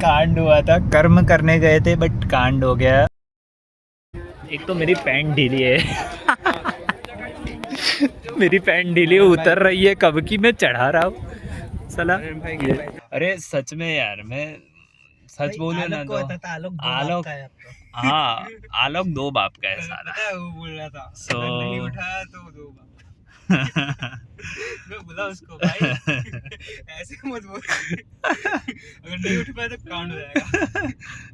कांड हुआ था, कर्म करने गए थे बट कांड हो गया। एक तो मेरी पैंट ढीली है। मेरी पैंट ढीली उतर रही है, कब की मैं चढ़ा रहा हूँ साला। अरे सच में यार, मैं सच बोलूं ना तो आलोक, हाँ आलोक दो बाप का है साला। वो बोल रहा था नहीं उठाया तो दो बाप। मैं बोला उसको भाई ऐसे मत बोल, अगर नहीं उठ पाया तो कांड हो जाएगा।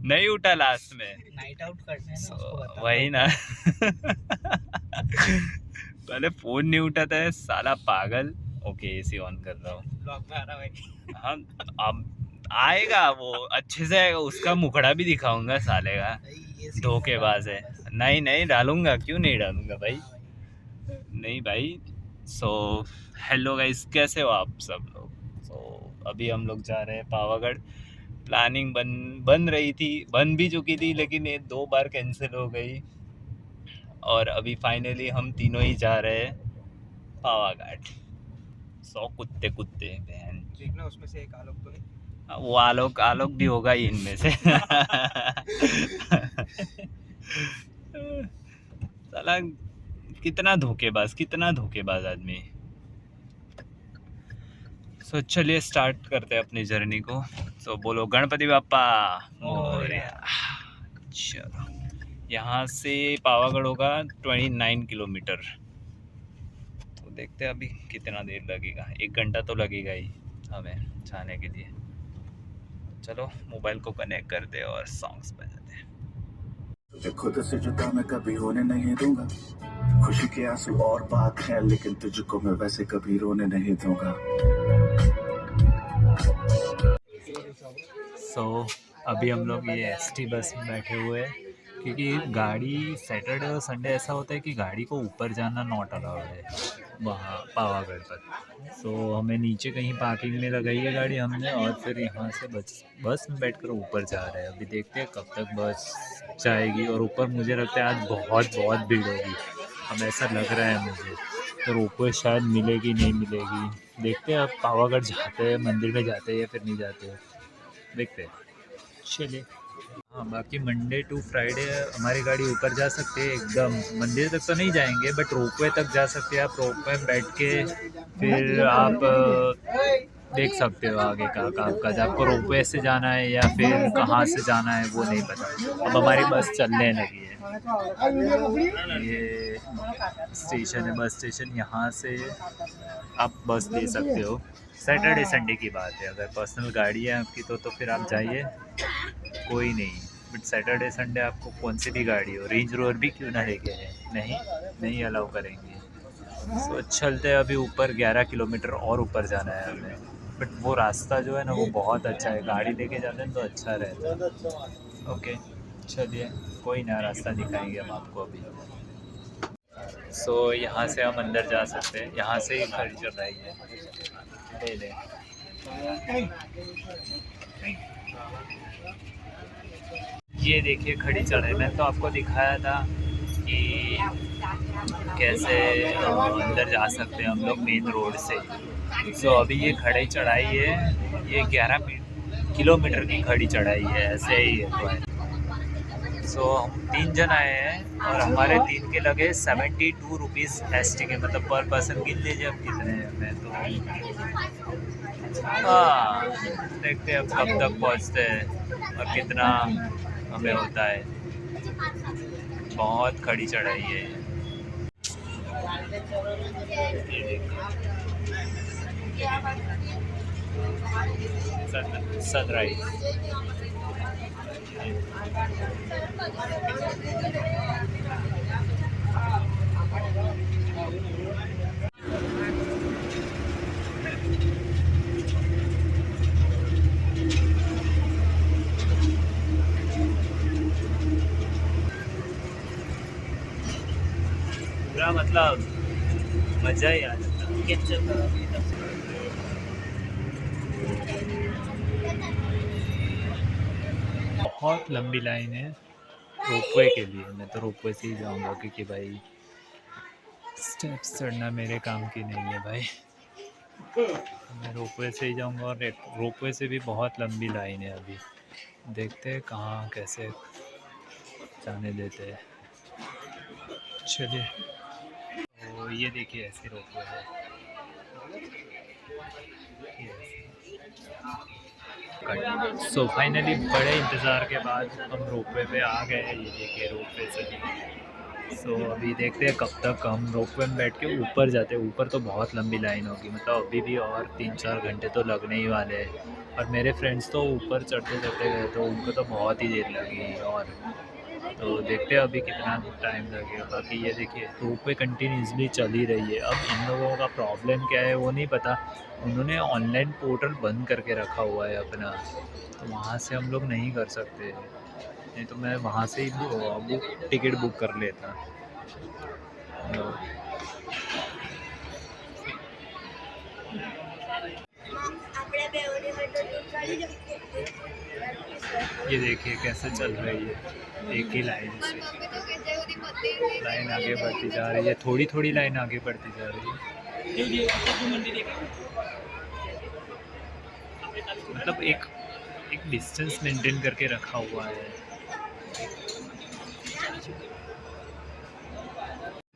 नहीं उठा लास्ट में, नाइट आउट करने हैं ना, उसको बता वही ना। पहले फोन नहीं उठाता है साला पागल। ओके एसी ऑन कर रहा हूँ, ब्लॉग में आ रहा भाई। हाँ अब आएगा वो अच्छे से आएगा, उसका मुखड़ा भी दिखाऊंगा साले का, धोखेबाज है। नहीं नहीं डालूंगा, क्यों नहीं डालूंगा भाई, नहीं भाई। सो हेलो गाइस, कैसे हो आप सब लोग। सो अभी हम लोग जा रहे हैं पावागढ़। प्लानिंग बन रही थी, बन भी चुकी थी, लेकिन ये 2 बार कैंसिल हो गई और अभी फाइनली हम तीनों ही जा रहे हैं पावागढ़। 100 कुत्ते कुत्ते बहन देखना, उसमें से एक आलोक तो नहीं। वो आलोक आलोक भी होगा ही इनमें से। साला कितना धोखेबाज आदमी। सो चलिए स्टार्ट करते हैं अपनी जर्नी को। सो बोलो गणपति बाप्पा मोरया। चलो यहाँ से पावागढ़ होगा 29 किलोमीटर। तो देखते हैं अभी कितना देर लगेगा, 1 घंटा तो लगेगा ही हमें जाने के लिए। चलो मोबाइल को कनेक्ट करते और सॉन्ग्स बजाते हैं। तुझे खुद से जुदा मैं कभी होने नहीं दूंगा, खुशी के आंसू और बात है, लेकिन तुझको मैं वैसे कभी रोने नहीं दूंगा। अभी हम लोग ये एसटी बस में बैठे हुए हैं, क्योंकि गाड़ी सैटरडे और संडे ऐसा होता है कि गाड़ी को ऊपर जाना नॉट अलाउड है वहाँ पावागढ़ तक। हमें नीचे कहीं पार्किंग में लगाई है गाड़ी हमने, और फिर यहाँ से बस में बैठकर ऊपर जा रहे हैं। अभी देखते हैं कब तक बस जाएगी, और ऊपर मुझे लगता है आज बहुत भीड़ होगी, अब ऐसा लग रहा है मुझे। तो रोपवे शायद मिलेगी नहीं मिलेगी, देखते हैं। अब पावागढ़ जाते हैं, मंदिर में जाते हैं या फिर नहीं जाते हैं, देखते हैं। चलिए। हाँ बाकी मंडे टू फ्राइडे हमारी गाड़ी ऊपर जा सकती है एकदम, मंदिर तक तो नहीं जाएंगे बट रोपवे तक जा सकते हैं। आप रोपवे में बैठ के फिर आप देख सकते हो आगे का कामकाज। आपको रोपवे से जाना है या फिर कहाँ से जाना है वो नहीं पता। अब हमारी बस चलने लगी है, ये स्टेशन है, बस स्टेशन। यहाँ से आप बस ले सकते हो। सैटरडे संडे की बात है, अगर पर्सनल गाड़ी है आपकी तो फिर आप जाइए, कोई नहीं। बट सैटरडे संडे आपको कौन सी भी गाड़ी हो, रेंज रोवर भी क्यों ना लेके है, नहीं अलाउ करेंगे। सो चलते हैं अभी ऊपर। 11 किलोमीटर और ऊपर जाना है हमें, बट वो रास्ता जो है ना वो बहुत अच्छा है, गाड़ी लेके जाते हैं तो अच्छा रहता है। ओके चलिए, कोई नया रास्ता दिखाएंगे हम आपको अभी। यहाँ से हम अंदर जा सकते हैं, यहाँ से ही खड़ी चल रही है, ले ये देखिए खड़ी चढ़ाई। मैं तो आपको दिखाया था कि कैसे अंदर जा सकते हैं हम लोग मेन रोड से। अभी ये खड़ी चढ़ाई है, ये 11 किलोमीटर की खड़ी चढ़ाई है, ऐसे ही है। हम 3 जन आए हैं और हमारे 3 के लगे 72 रुपीज़ एस टी के, मतलब पर पर्सन। गिन लीजिए अब कितने हैं। मैं तो हाँ देखते हैं अब कब तक पहुँचते हैं और कितना हमें होता है। बहुत खड़ी चढ़ाई है। सनराइज पूरा मतलब मज़ा ही आ जाता। बहुत लंबी लाइन है रोपवे के लिए। मैं तो रोपवे से ही जाऊंगा, क्योंकि भाई स्टेप्स चढ़ना मेरे काम की नहीं है भाई। मैं रोपवे से ही जाऊंगा और रोपवे से भी बहुत लंबी लाइन है अभी। देखते हैं कहाँ कैसे जाने देते हैं। चलिए, तो ये देखिए ऐसे रोपवे है। सो फाइनली बड़े इंतज़ार के बाद हम रोपवे पे आ गए हैं। ये देखिए रोपवे से। सो अभी देखते हैं कब तक हम रोपवे में बैठ के ऊपर जाते हैं। ऊपर तो बहुत लंबी लाइन होगी, मतलब अभी भी और 3-4 घंटे तो लगने ही वाले हैं। और मेरे फ्रेंड्स तो ऊपर चढ़ते चढ़ते गए तो उनको तो बहुत ही देर लगी। और तो देखते हैं अभी कितना टाइम लगेगा। बाकी ये देखिए रोपवे कंटिन्यूसली चल ही रही है। अब इन लोगों का प्रॉब्लम क्या है वो नहीं पता। उन्होंने ऑनलाइन पोर्टल बंद करके रखा हुआ है अपना, तो वहाँ से हम लोग नहीं कर सकते। नहीं तो मैं वहाँ से ही टिकट बुक कर लेता। ये देखिए कैसे चल रही है एक ही लाइन से। लाइन आगे बढ़ती जा रही है, थोड़ी थोड़ी लाइन आगे बढ़ती जा रही है। मतलब एक डिस्टेंस मेंटेन करके रखा हुआ है।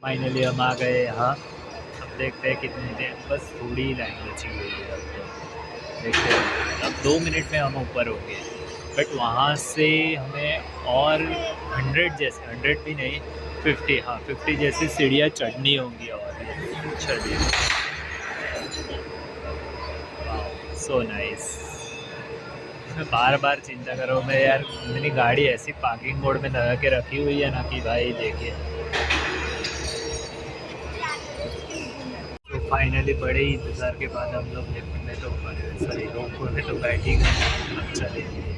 फाइनली हम आ गए यहाँ। अब देखते हैं कितनी देर, बस थोड़ी ही लाइन बची हुई है। अब तो देखते हैं, अब 2 मिनट में हम ऊपर हो गए। बट वहाँ से हमें और 100 जैसे, 100 भी नहीं, 50, हाँ 50 जैसी सीढ़ियाँ चढ़नी होंगी। और चलिए, सो नाइस। मैं बार बार चिंता कर रहा हूँ मैं यार, मेरी गाड़ी ऐसी पार्किंग मोड में लगा के रखी हुई है ना कि भाई देखिए। तो फाइनली बड़े ही इंतज़ार के बाद हम लोग लिफ्ट में तो सॉरी रोपवे में तो बैठ ही गए। अब चलेंगे।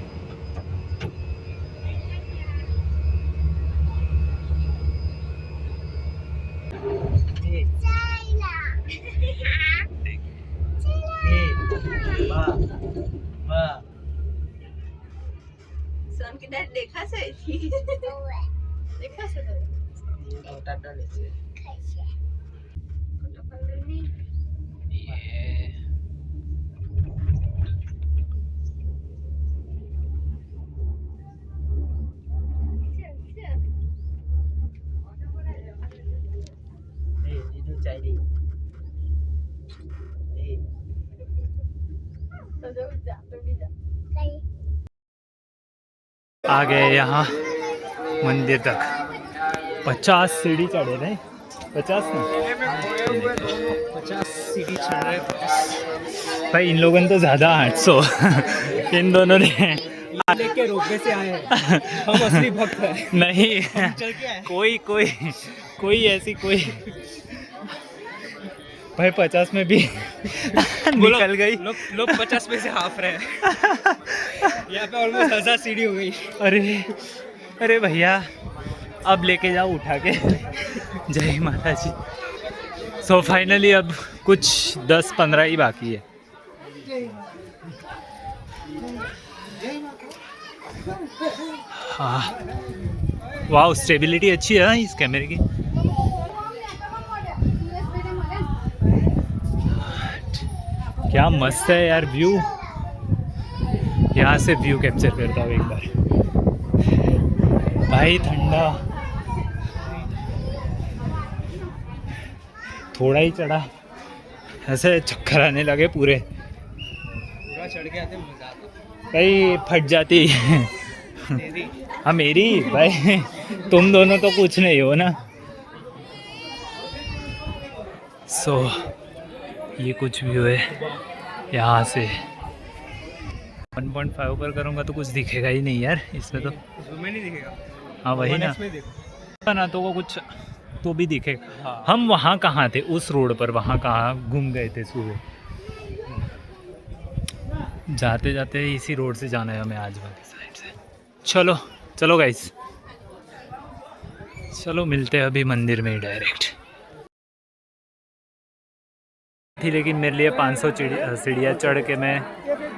देखा से देखा से आ गए यहाँ मंदिर तक। 50 सीढ़ी चढ़े नहीं, 50 नहीं, 50 सीढ़ी चढ़ रहे भाई। इन लोगों ने तो ज़्यादा 800 इन दोनों ने लेके रोपवे से आए हैं। हम असली भक्त हैं। नहीं, चल के आए। कोई ऐसी कोई भाई 50 में भी निकल गई। लोग 50 में से हाफ रहे हैं। यहाँ पे ऑलमोस्ट 1000 सीढ़ी हो गई। अरे भैया, अब लेके जाओ उठा के। जय माता जी। सो फाइनली अब कुछ 10-15 ही बाकी है। हाँ, वाह, स्टेबिलिटी अच्छी है इस कैमरे की। क्या मस्त है यार व्यू। यहाँ से व्यू कैप्चर करता हूँ एक बार। भाई ठंडा, थोड़ा ही चढ़ा ऐसे चक्कर आने लगे पूरे। पूरा चढ़ के आते मजा आता भाई फट जाती। तेरी। हाँ मेरी भाई, तुम दोनों तो कुछ नहीं हो ना। सो ये कुछ व्यू है यहाँ से। 1.5 पर करूँगा तो कुछ दिखेगा ही नहीं यार इसमें तो। उसमें नहीं दिखेगा। हाँ वही ना, ना तो वो कुछ तो भी दिखेगा। हाँ। हम वहाँ कहाँ थे उस रोड पर, वहाँ कहाँ घूम गए थे सुबह। जाते जाते इसी रोड से जाना है हमें आज वाली साइड से। चलो चलो गाइस, चलो मिलते हैं अभी मंदिर में ही डायरेक्ट थी। लेकिन मेरे लिए 500 सीढ़ियाँ चढ़ के मैं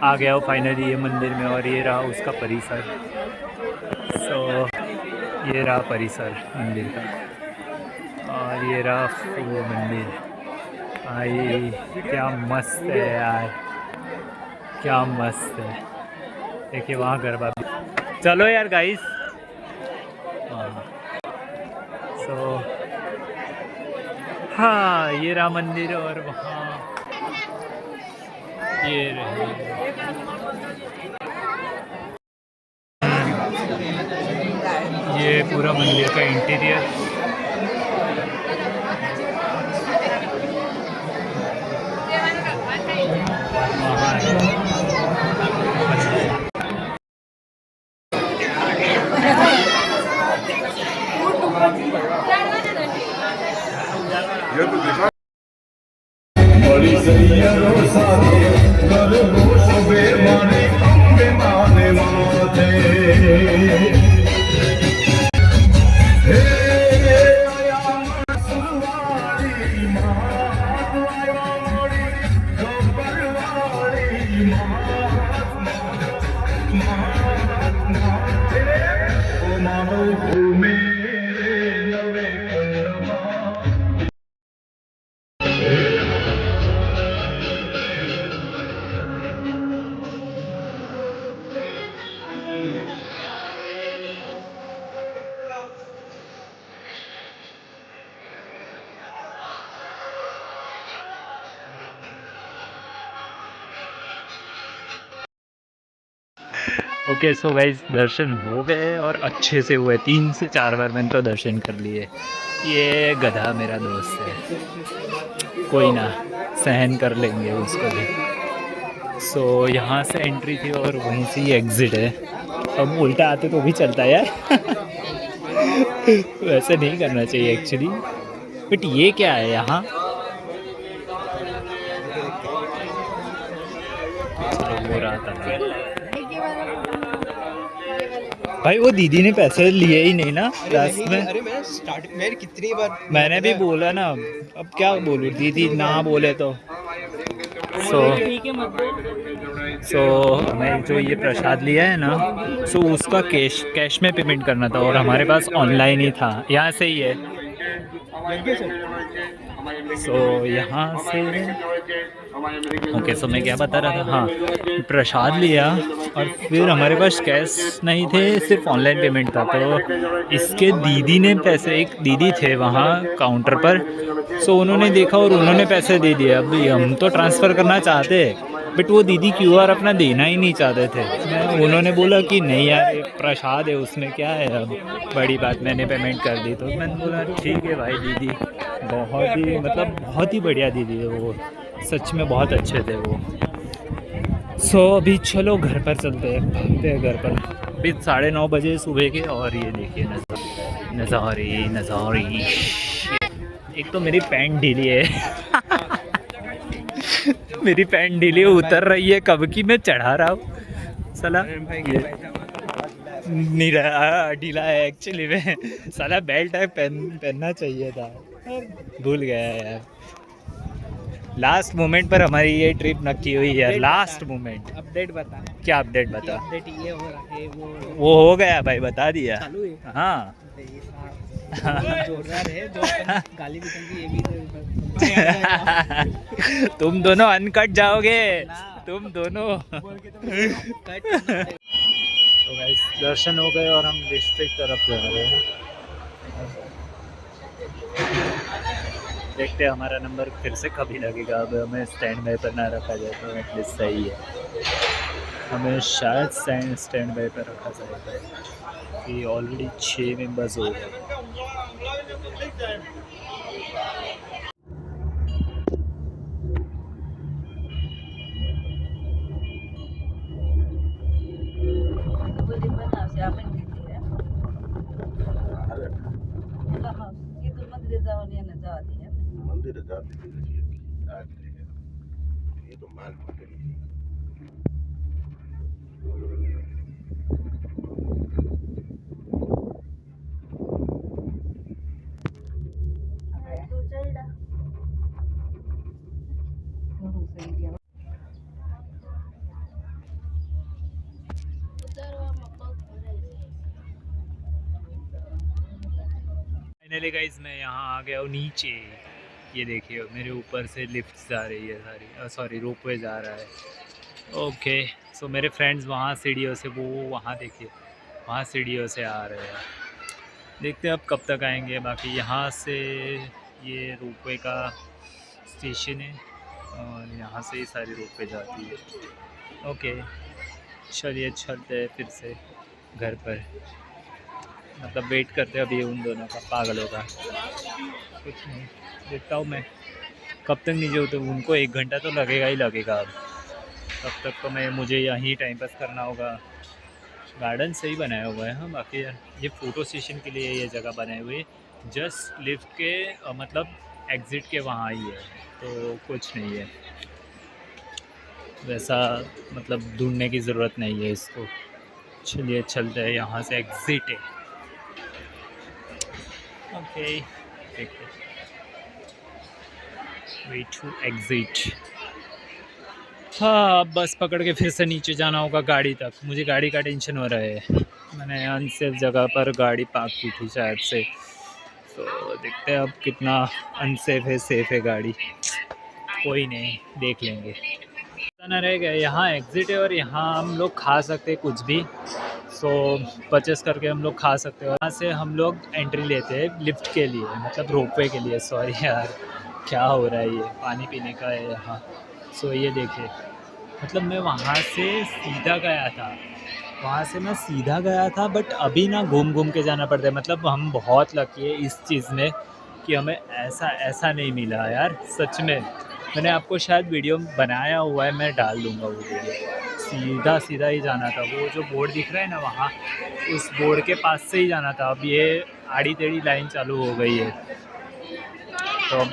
आ गया हूँ फाइनली ये मंदिर में। और ये रहा उसका परिसर। सो ये रहा परिसर मंदिर का, और ये रहा वो मंदिर। भाई क्या मस्त है यार, क्या मस्त है। देखिए वहाँ गरबा भी। चलो यार गाइस, सो हाँ ये राम मंदिर और वहाँ ये रहे, ये पूरा मंदिर का इंटीरियर। वहाँ है। बड़ी सैयरो सारे कर शोभे माने अम्बे माने माते हे आया सुरवारी मात वारी गब्बरवारी मात ओ मानो मेरे नवे करमा। ओके सो गाइस, दर्शन हो गए और अच्छे से हुए, 3 से 4 बार मैंने तो दर्शन कर लिए। ये गधा मेरा दोस्त है, कोई ना, सहन कर लेंगे उसको भी। सो यहाँ से एंट्री थी और वहीं से ही एग्ज़िट है। हम उल्टा आते तो भी चलता है यार। वैसे नहीं करना चाहिए एक्चुअली, बट ये क्या है यहाँ। चलो वो रहा था भाई, वो दीदी ने पैसे लिए ही नहीं ना लास्ट में। अरे मैंने कितनी बार मैंने भी बोला ना, अब क्या बोलूँ, दीदी ना बोले तो। सो हमें जो ये प्रसाद लिया है ना, सो उसका कैश में पेमेंट करना था और हमारे पास ऑनलाइन ही था, यहाँ से ही है। सो यहाँ से ओके, सो मैं क्या बता रहा था, हाँ प्रसाद लिया और फिर हमारे पास कैश नहीं थे, सिर्फ ऑनलाइन पेमेंट था। तो इसके दीदी ने पैसे, एक दीदी थे वहाँ काउंटर पर, सो उन्होंने देखा और उन्होंने पैसे दे दिए। अब हम तो ट्रांसफ़र करना चाहते, बट वो दीदी क्यूआर अपना देना ही नहीं चाहते थे। उन्होंने बोला कि नहीं यार, एक प्रसाद है उसमें क्या है, अब बड़ी बात, मैंने पेमेंट कर दी। तो मैंने बोला ठीक है भाई, दीदी बहुत ही मतलब बहुत ही बढ़िया दीदी है वो, सच में बहुत अच्छे थे वो। सो अभी चलो घर पर चलते हैं, भागते हैं घर पर। अभी 9:30 बजे सुबह के, और ये देखिए नज़ारे नज़ारे। एक तो मेरी पैंट ढीली है। मेरी पैंट ढीली उतर रही है, कब की मैं चढ़ा रहा हूँ साला। नहीं रहा, ढीला है एक्चुअली में। साला बेल्ट है, पहनना चाहिए था, भूल गया यार। लास्ट मोमेंट पर हमारी ये ट्रिप नक्की हुई यार, लास्ट मोमेंट। अपडेट बता। क्या अपडेट बता? अपडेट ये हो रहा है, वो हो गया भाई, बता दिया। चालू है। हाँ जोरदार है, जो गाली भी ये भी तुम दोनों अनकट जाओगे, तुम दोनों। तो गाइस दर्शन हो गए और हम डिस्ट्रिक्ट तरफ जा रहे हैं। देखते हैं हमारा नंबर फिर से कभी लगेगा। अब हमें स्टैंड बाय पर ना रखा जाए तो एटलीस्ट सही है। हमें शायद स्टैंड बाय पर रखा जाएगा कि ऑलरेडी 6 मेंबर्स हो गए। मंदिर जाती ये तो माल पकड़ी। फाइनली गाइस मैं यहाँ आ गया हूँ नीचे, ये देखिए मेरे ऊपर से लिफ्ट जा रही है सारी, सॉरी रोपवे जा रहा है। ओके सो मेरे फ्रेंड्स वहाँ सीढ़ियों से, वो वहाँ देखिए वहाँ सीढ़ियों से आ रहे हैं। देखते हैं अब कब तक आएंगे। बाकी यहाँ से ये रोपवे का स्टेशन है और यहाँ से ही सारी रोपवे जाती है। ओके चलिए चलते हैं फिर से घर पर, मतलब वेट करते हैं अभी उन दोनों का, पागलों का। कुछ नहीं, देखता हूँ मैं कब तक नीचे उतर, उनको 1 घंटा तो लगेगा ही लगेगा। अब तब तक तो मुझे यहीं टाइम पास करना होगा। गार्डन सही बनाया हुआ है। हाँ बाकी यार ये फ़ोटो सेशन के लिए ये जगह बनाई हुई है, जस्ट लिफ्ट के मतलब एग्ज़िट के वहाँ ही है, तो कुछ नहीं है वैसा, मतलब ढूंढने की ज़रूरत नहीं है इसको। चलिए चलते हैं, यहाँ से एग्ज़िट है। ओके देखते वे टू एग्ज़िट। हाँ अब बस पकड़ के फिर से नीचे जाना होगा गाड़ी तक। मुझे गाड़ी का टेंशन हो रहा है, मैंने अनसेफ जगह पर गाड़ी पार्क की थी शायद से, तो देखते हैं अब कितना अनसेफ है सेफ है गाड़ी। कोई नहीं, देख लेंगे। ना रह गया, यहाँ एग्ज़िट है और यहाँ हम लोग खा सकते हैं कुछ भी, सो परचेस करके हम लोग खा सकते हैं। यहाँ से हम लोग एंट्री लेते हैं लिफ्ट के लिए, मतलब रोपवे के लिए। सॉरी यार क्या हो रहा है, ये पानी पीने का है यहाँ। सो ये देखिए, मतलब मैं वहाँ से सीधा गया था, बट अभी ना घूम घूम के जाना पड़ता है। मतलब हम बहुत लकी है इस चीज़ में कि हमें ऐसा नहीं मिला यार, सच में। मैंने आपको शायद वीडियो बनाया हुआ है, मैं डाल दूँगा वो वीडियो। सीधा ही जाना था, वो जो बोर्ड दिख रहा है ना वहाँ, उस बोर्ड के पास से ही जाना था। अब ये आड़ी टेढ़ी लाइन चालू हो गई है, तो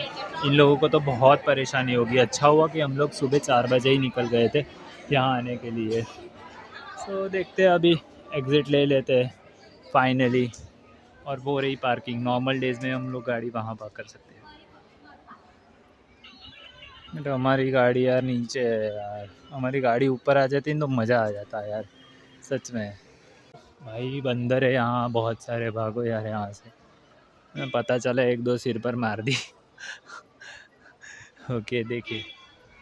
इन लोगों को तो बहुत परेशानी होगी। अच्छा हुआ कि हम लोग सुबह 4 बजे ही निकल गए थे यहाँ आने के लिए। सो देखते हैं, अभी एग्ज़िट ले लेते हैं फाइनली। और वो रही पार्किंग, नॉर्मल डेज़ में हम लोग गाड़ी वहाँ पार्क कर सकते हैं। तो हमारी गाड़ी यार नीचे है यार, हमारी गाड़ी ऊपर आ जाती तो मज़ा आ जाता यार सच में। भाई बंदर है यहाँ बहुत सारे, भागो यार यहाँ से। मैं पता चला 1-2 सिर पर मार दी। ओके देखिए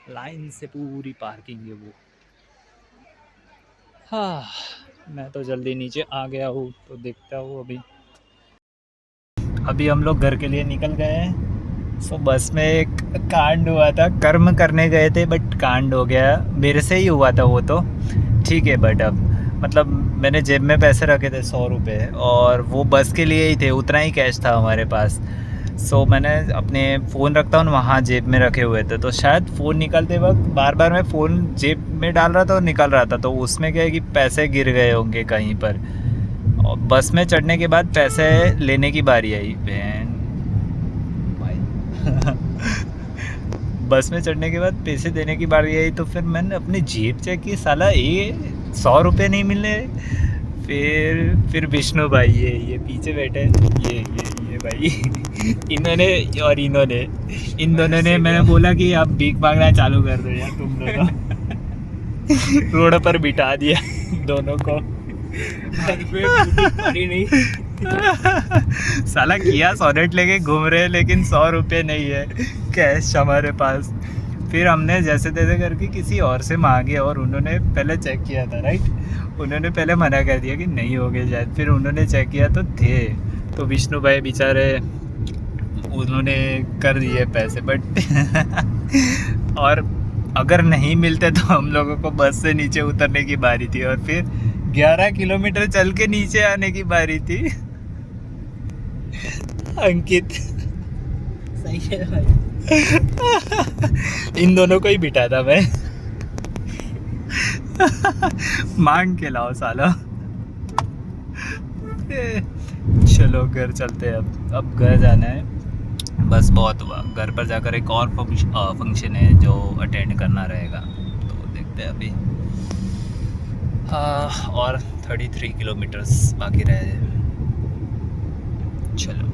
लाइन से पूरी पार्किंग है वो। हाँ मैं तो जल्दी नीचे आ गया हूँ, तो देखता हूँ अभी हम लोग घर के लिए निकल गए हैं। सो बस में एक कांड हुआ था, कर्म करने गए थे बट कांड हो गया। मेरे से ही हुआ था वो तो ठीक है, बट अब मतलब मैंने जेब में पैसे रखे थे 100 रुपये, और वो बस के लिए ही थे, उतना ही कैश था हमारे पास। सो मैंने अपने फ़ोन रखता हूँ वहाँ जेब में रखे हुए थे, तो शायद फ़ोन निकालते वक्त बार बार मैं फ़ोन जेब में डाल रहा था और निकल रहा था, तो उसमें क्या है कि पैसे गिर गए होंगे कहीं पर। और बस में चढ़ने के बाद पैसे लेने की बारी आई बस में चढ़ने के बाद पैसे देने की बारी आई, तो फिर मैंने अपनी जेब चेक की, साला ये 100 रुपये नहीं मिले। फिर विष्णु भाई ये पीछे बैठे, ये भाई इन दोनों ने मैंने बोला कि आप भीख मांगना चालू कर दो यार तुम दोनों। रोड पर बिठा दिया दोनों को। नहीं साला किया सोनेट लेके घूम रहे, लेकिन 100 रुपये नहीं है कैश हमारे पास। फिर हमने जैसे तैसे करके किसी और से मांगे, और उन्होंने पहले चेक किया था राइट, उन्होंने पहले मना कर दिया कि नहीं हो गए शायद, फिर उन्होंने चेक किया तो थे, तो विष्णु भाई बेचारे उन्होंने कर दिए पैसे। बट और अगर नहीं मिलते तो हम लोगों को बस से नीचे उतरने की बारी थी, और फिर 11 किलोमीटर चल के नीचे आने की बारी थी। अंकित सही है भाई। इन दोनों को ही बिठा था मैं। मांग के लाओ साला। चलो घर चलते हैं, अब घर जाना है, बस बहुत हुआ। घर पर जाकर एक और फंक्शन है जो अटेंड करना रहेगा, तो देखते हैं अभी। और 33 किलोमीटर्स बाकी रहे। चलो।